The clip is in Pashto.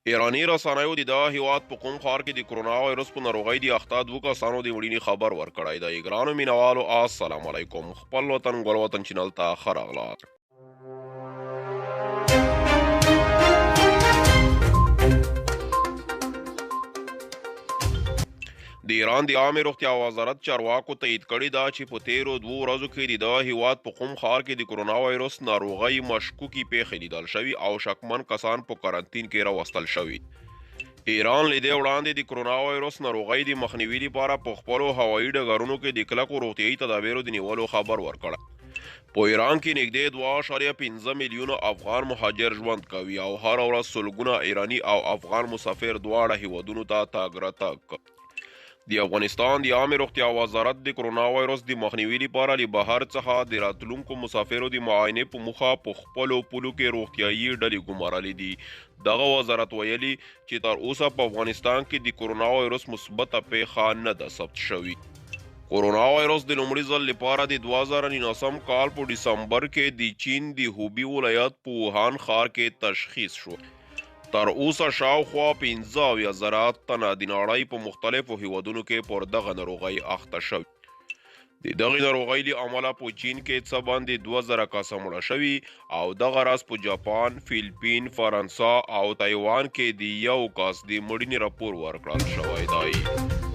ایراني رسنیو د دغه هیواد په قم ښار کې د کرونا وایرس په ناروغۍ د اخته 2 کسانو د مړینې خبر ورکړی دی. ګرانو مینوالو السلام علیکم. خپل وطن ګل وطن چینل ته ښه راغلاست. د ایران د عامې روغتیا وزارت چارواکو تایید کړې ده چې په تیرو 2 ورځو کې د دغه هیواد په قم ښار کې د کرونا وایرس ناروغۍ مشکوکې پیښې لیدل شوي او شکمن کسان په قرنطین کې راوستل شوي. ایران له دې وړاندې د کرونا وایرس ناروغۍ د مخنیوي لپاره په خپلو هوایي ډګرونو کې د کلکو روغتیایي تدابیرو د نیولو خبر ورکړی. په ایران کې نږدې 2.5 میلیونه افغان مهاجر ژوند کوي او هر ورځ سلګونه ایرانی او افغان مسافر دواړه هیوادونو ته تګ راتګ کوي. د افغانستان د عامې روغتیا وزارت د کرونا وایرس د مخنیوي لپاره له بهر څخه د راتلونکو مسافرو د معاینې په موخه په خپلو پولو کې روغتیایي ډلې ګمارلې دي. دغه وزارت ویلي چې تر اوسه په افغانستان کې د کرونا وایرس مثبته پیښه نه ده ثبت شوې. کرونا وایرس د لومړي ځل لپاره د 2019 کال په ډسمبر کې د چین د هوبی ولایت په ووهان ښار کې تشخیص شو. تر اوسه شاوخوا 15,000 تنه د نړۍ په مختلفو هیوادونو کې پر دغه ناروغۍ اخته شوي. د دغې ناروغۍ له امله په چین کې څه باندې 2000 کسه مړه شوي او دغه راز په جاپان، فیلیپین، فرانسه او تایوان کې د 1 کس د مړینې راپور ورکړل شوی دی.